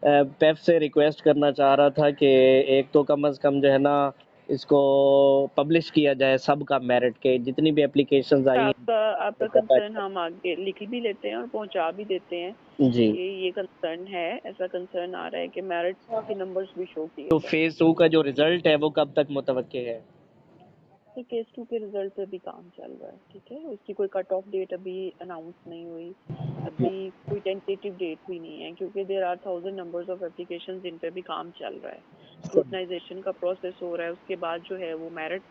पेप से रिक्वेस्ट करना चाह रहा था कि एक तो कम से कम जो है ना इसको पब्लिश किया जाए, सबका मेरिट के जितनी भी एप्लीकेशंस आई हैं। आपका आपका कंसर्न हम आगे लिख भी लेते हैं और पहुंचा भी देते हैं जी। कि ये कंसर्न है, ऐसा कंसर्न आ रहा है कि मेरिट के नंबर्स भी शो किए तो जाए। फेज 2 का जो रिजल्ट है वो कब तक मुतवक्के है? तो केस 2 के रिजल्ट पे भी काम चल रहा है, ठीक है। उसकी कोई कट ऑफ डेट अभी अनाउंस नहीं हुई, अभी कोई टेंटेटिव डेट भी नहीं है, क्योंकि there are 1000 numbers of applications जिन पे भी काम चल रहा है। स्क्रूटनाइजेशन का प्रोसेस हो रहा है, उसके बाद जो है वो मेरिट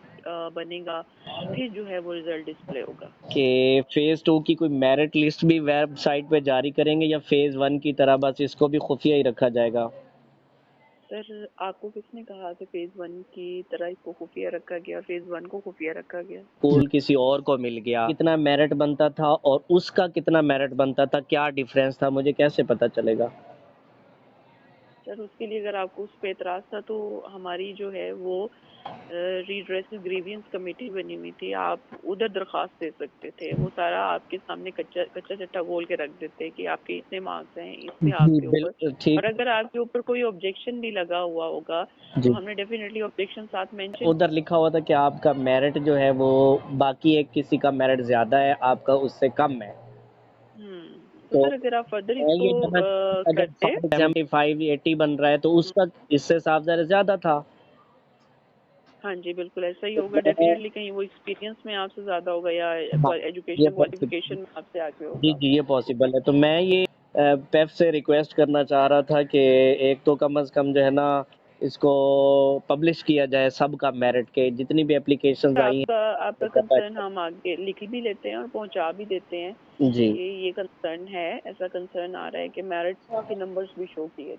बनेगा, फिर जो है वो रिजल्ट डिस्प्ले होगा। कि फेज 2 की कोई मेरिट लिस्ट भी वेबसाइट पे जारी करेंगे या फेज 1 की तरह बस इसको भी खुफिया ही रखा जाएगा? सर आपको किसने कहा कि फेज 1 की तरह इसको खुफिया रखा गया, फेज 1 को खुफिया रखा गया? स्कूल किसी और को मिल गया, कितना मेरिट बनता था और उसका कितना मेरिट बनता था, क्या डिफरेंस था, मुझे कैसे पता चलेगा? सर उसके लिए अगर आपको उस पर एतराज था तो हमारी जो है वो रीड्रेस ग्रीवियंस कमेटी बनी हुई थी, आप उधर दरखास्त दे सकते थे। वो सारा आपके सामने कच्चा कच्चा चट्टा बोल के रख देते कि आपके इतने मार्क्स हैं, इसमें जी आपके ऊपर। बिल्कुल और ठीक। अगर आपके ऊपर कोई ऑब्जेक्शन भी लगा हुआ होगा तो जी। हमने डेफिनेटली ऑब्जेक्शन साथ मेंशन। उधर लिखा हुआ था कि आपका मेरिट जो है वो बाकी एक किसी का मेरिट ज्यादा है, आपका उससे कम है। तो तो सर अगर आप फर्दर मैं इसको ये जानना चाहता, अगर करते। 575 80 बन रहा है तो उसका इससे साफ ज्यादा था। हाँ जी, बिल्कुल ऐसा ही तो होगा मैं डेफिनेटली, कहीं वो एक्सपीरियंस में आपसे ज़्यादा होगा या हाँ, ये एजुकेशन पॉसिबल। क्वालिफिकेशन में आपसे आगे जी होगा। जी, ये पॉसिबल है। तो मैं ये पेप से रिक्वेस्ट करना चाह रहा था कि एक तो कम से कम जो है ना इसको पब्लिश किया जाए, सबका मेरिट के जितनी भी एप्लीकेशंस आई आपका आपका कंसर्न हैं। हम आगे लिख भी लेते हैं और पहुंचा भी देते हैं जी। कि ये कंसर्न है, ऐसा कंसर्न आ रहा है कि मेरिट के नंबर्स भी शो किए जाए।